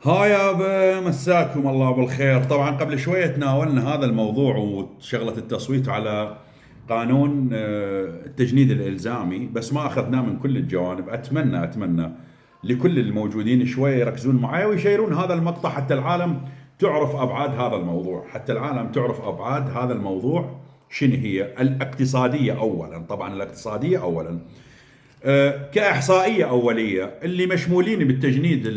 ها يابا، مساكم الله بالخير. طبعا قبل شوية تناولنا هذا الموضوع وشغلة التصويت على قانون التجنيد الإلزامي، بس ما أخذناه من كل الجوانب. أتمنى لكل الموجودين شوية يركزون معي ويشيرون هذا المقطع حتى العالم تعرف أبعاد هذا الموضوع، حتى العالم تعرف أبعاد هذا الموضوع. شنو هي الاقتصادية أولا؟ طبعا الاقتصادية أولا، كإحصائية أولية اللي مشمولين بالتجنيد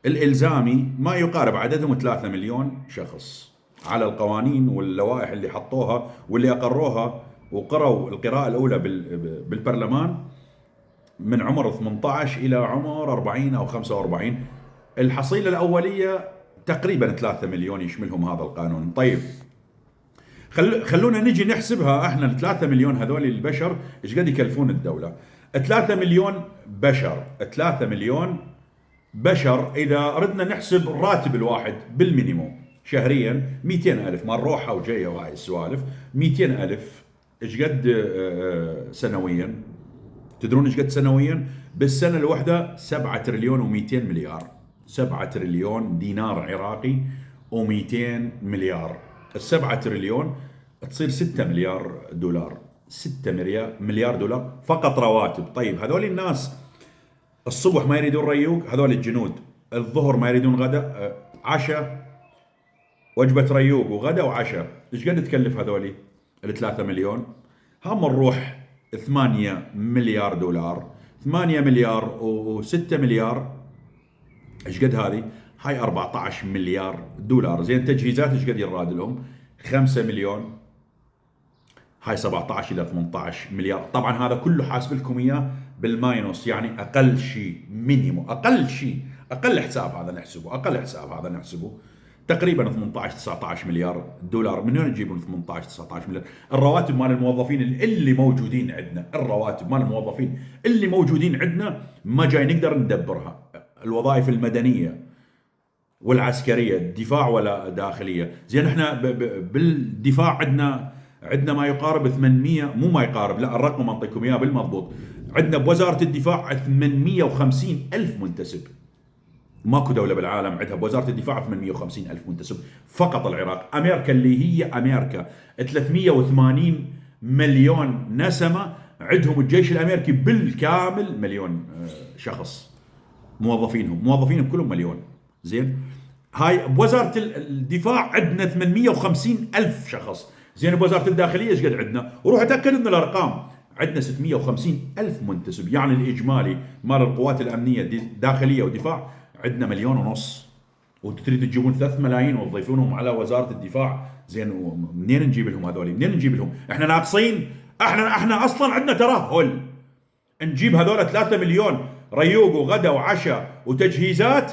الإلزامي ما يقارب عددهم 3 مليون شخص على القوانين واللوائح اللي حطوها واللي أقروها وقروا القراءة الأولى بالبرلمان من عمر 18 إلى عمر 40 أو 45. الحصيلة الأولية تقريبا 3 مليون يشملهم هذا القانون. طيب، خلونا نجي نحسبها احنا. ال 3 مليون هذول البشر ايش قد يكلفون الدولة؟ 3 مليون بشر، 3 مليون بشر اذا اردنا نحسب الراتب الواحد بالمينيموم شهريا 200 الف، ما نروحها وجايه وهاي السوالف. 200 الف ايش قد سنويا؟ تدرون ايش قد سنويا؟ بالسنه الواحده 7 تريليون و200 مليار. 7 تريليون دينار عراقي و200 مليار. ال7 تريليون تصير 6 مليار دولار. 6 مليار دولار فقط رواتب. طيب، هذول الناس الصبح ما يريدون ريوق، هذول الجنود الظهر ما يريدون غداء، عشاء، وجبة ريوق وغداء وعشاء. ايش قد تكلف هذولي ال 3 مليون؟ هم نروح 8 مليار دولار. 8 مليار و6 مليار ايش قد هذه؟ هاي 14 مليار دولار. زين، تجهيزات ايش قد يراد لهم؟ 5 مليون. هاي 17 الى 18 مليار. طبعا هذا كله حاسب لكم اياه بالماينوس، يعني اقل شيء مينيمو، اقل شيء، اقل حساب هذا نحسبه، اقل حساب هذا نحسبه تقريبا 18 19 مليار دولار. من وين نجيبون 18 19 مليار؟ الرواتب مال الموظفين اللي موجودين عندنا، الرواتب مال الموظفين اللي موجودين عندنا ما جاي نقدر ندبرها. الوظائف المدنيه والعسكريه، الدفاع ولا داخليه. زين، احنا بالدفاع عندنا ما يقارب 800، مو ما يقارب، لا الرقم اعطيكم اياه بالمضبوط. عندنا بوزاره الدفاع 850 الف منتسب. ماكو دوله بالعالم عندها بوزاره الدفاع 850 الف منتسب، فقط العراق. امريكا اللي هي امريكا 380 مليون نسمه، عندهم الجيش الامريكي بالكامل مليون شخص. موظفينهم كلهم مليون. زين، هاي بوزاره الدفاع عندنا 850 الف شخص. زين، بوزاره الداخليه ايش قد عندنا؟ وروح اتاكد من الارقام. عندنا 650 الف منتسب، يعني الاجمالي مال القوات الامنيه داخليه ودفاع عندنا 1.5 مليون. وتريد تجيبون 3 ملايين وتضيفونهم على وزاره الدفاع. زين، منين نجيب لهم هذول؟ منين نجيب لهم؟ احنا ناقصين. احنا اصلا عندنا ترهل. نجيب هذول 3 مليون ريوق وغدا وعشاء وتجهيزات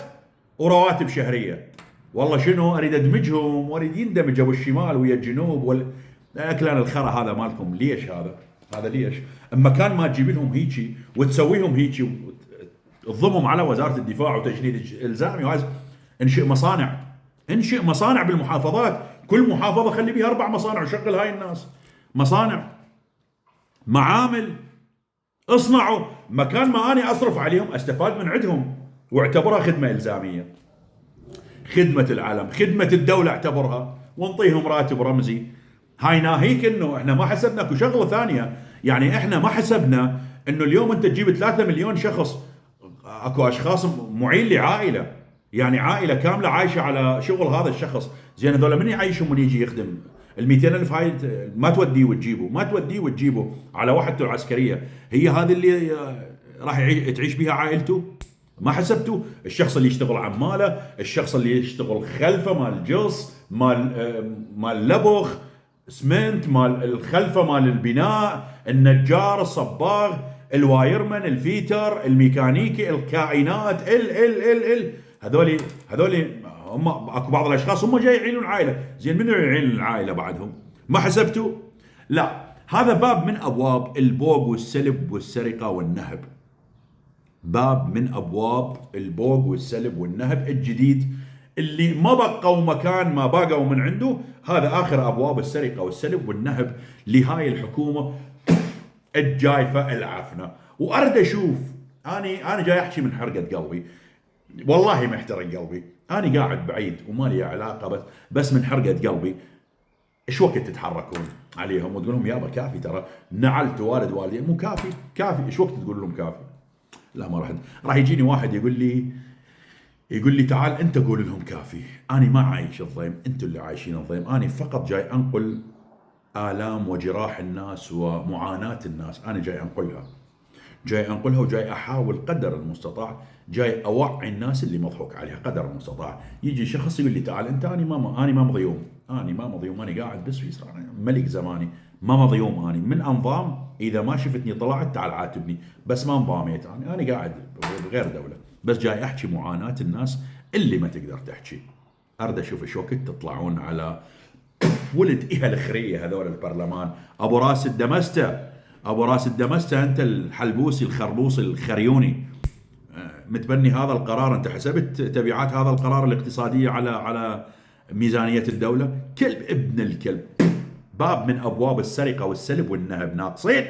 ورواتب شهريه. والله شنو اريد ادمجهم، واريد يندمج ابو الشمال ويا الجنوب اكلان الخرا هذا مالكم. ليش هذا ليش؟ اما كان ما تجيب لهم هيجي وتسويهم هيجي وتضمهم على وزاره الدفاع وتجنيد الزامي انشئ مصانع بالمحافظات. كل محافظه خلي بيها 4 مصانع وشغل هاي الناس. مصانع، معامل، اصنعوا. مكان ما اني اصرف عليهم استفاد من عندهم واعتبرها خدمه الزاميه. خدمه العالم، خدمه الدوله اعتبرها، وانطيهم راتب رمزي. هاي ناهيك انه احنا ما حسبنا اكو شغله ثانيه. يعني احنا ما حسبنا انه اليوم انت تجيب 3 مليون شخص. اكو اشخاص معين لعائله، يعني عائله كامله عايشه على شغل هذا الشخص. زين، هذول من يعيشهم من يجي يخدم؟ ال 200 الف هاي ما توديه وتجيبه، ما توديه وتجيبه على وحدته العسكريه. هي هذه اللي راح تعيش بها عائلته. ما حسبتوا الشخص اللي يشتغل عماله، الشخص اللي يشتغل خلفه مال جص، مال لبخ اسمنت، مال الخلفه مال البناء، النجار، الصباغ، الوايرمان، الفيتر، الميكانيكي، الكائنات، ال هذول هم. اكو بعض الاشخاص هم جاي يعينون عائله. زين، منو يعين العائله بعدهم؟ ما حسبتوا؟ لا، هذا باب من ابواب البوق والسلب والسرقه والنهب. باب من ابواب البوق والسلب والنهب الجديد اللي ما بقوا مكان ما باقوا من عنده. هذا اخر ابواب السرقه والسلب والنهب لهاي الحكومه الجايفه العفنه. وارد اشوف، انا جاي احكي من حرقه قلبي. والله ما يحترق قلبي، انا قاعد بعيد وما لي علاقه، بس من حرقه قلبي ايش وقت تتحركون عليهم وتقول لهم يابا كافي، ترى نعلت والد والدي، مو كافي كافي، ايش وقت تقول لهم كافي؟ لا ما راح يجيني واحد يقول لي تعال انت قول لهم كافي. انا ما عايش الضيم، انتم اللي عايشين الضيم، انا فقط جاي انقل آلام وجراح الناس ومعاناة الناس، انا جاي انقلها، جاي انقلها، وجاي احاول قدر المستطاع، جاي اوعي الناس اللي مضحوك عليها قدر المستطاع. يجي شخص يقول لي تعال انت، انا ما مضيوم، انا قاعد بس في ملك زماني، ما مضيوم، اني من انظام، اذا ما شفتني طلعت تعال عاتبني، بس ما انضاميت، انا قاعد بغير دوله، بس جاي احكي معاناه الناس اللي ما تقدر تحكي. ارد اشوف ايش وقت تطلعون على ولد ايه الخريه هذول البرلمان، ابو راس الدمسته، انت الحلبوسي الخربوسي الخريوني، متبني هذا القرار؟ انت حسبت تبعات هذا القرار الاقتصاديه على ميزانيه الدوله؟ كلب ابن الكلب، باب من ابواب السرقه والسلب والنهب ناقصين.